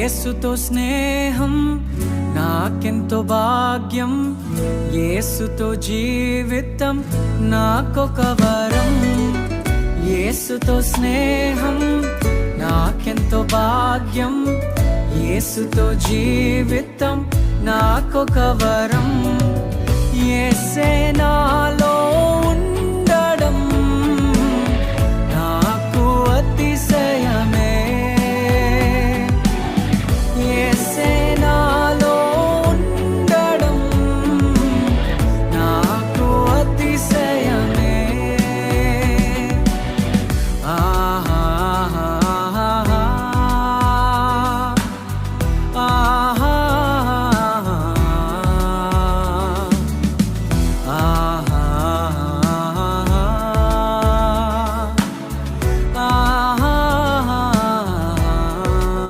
యేసుతో స్నేహం నాకెంతో భాగ్యం, యేసుతో జీవితం నాకొక వరం. యేసుతో స్నేహం నాకెంతో భాగ్యం, యేసుతో జీవితం నాకొక వరం. యేసే నాలో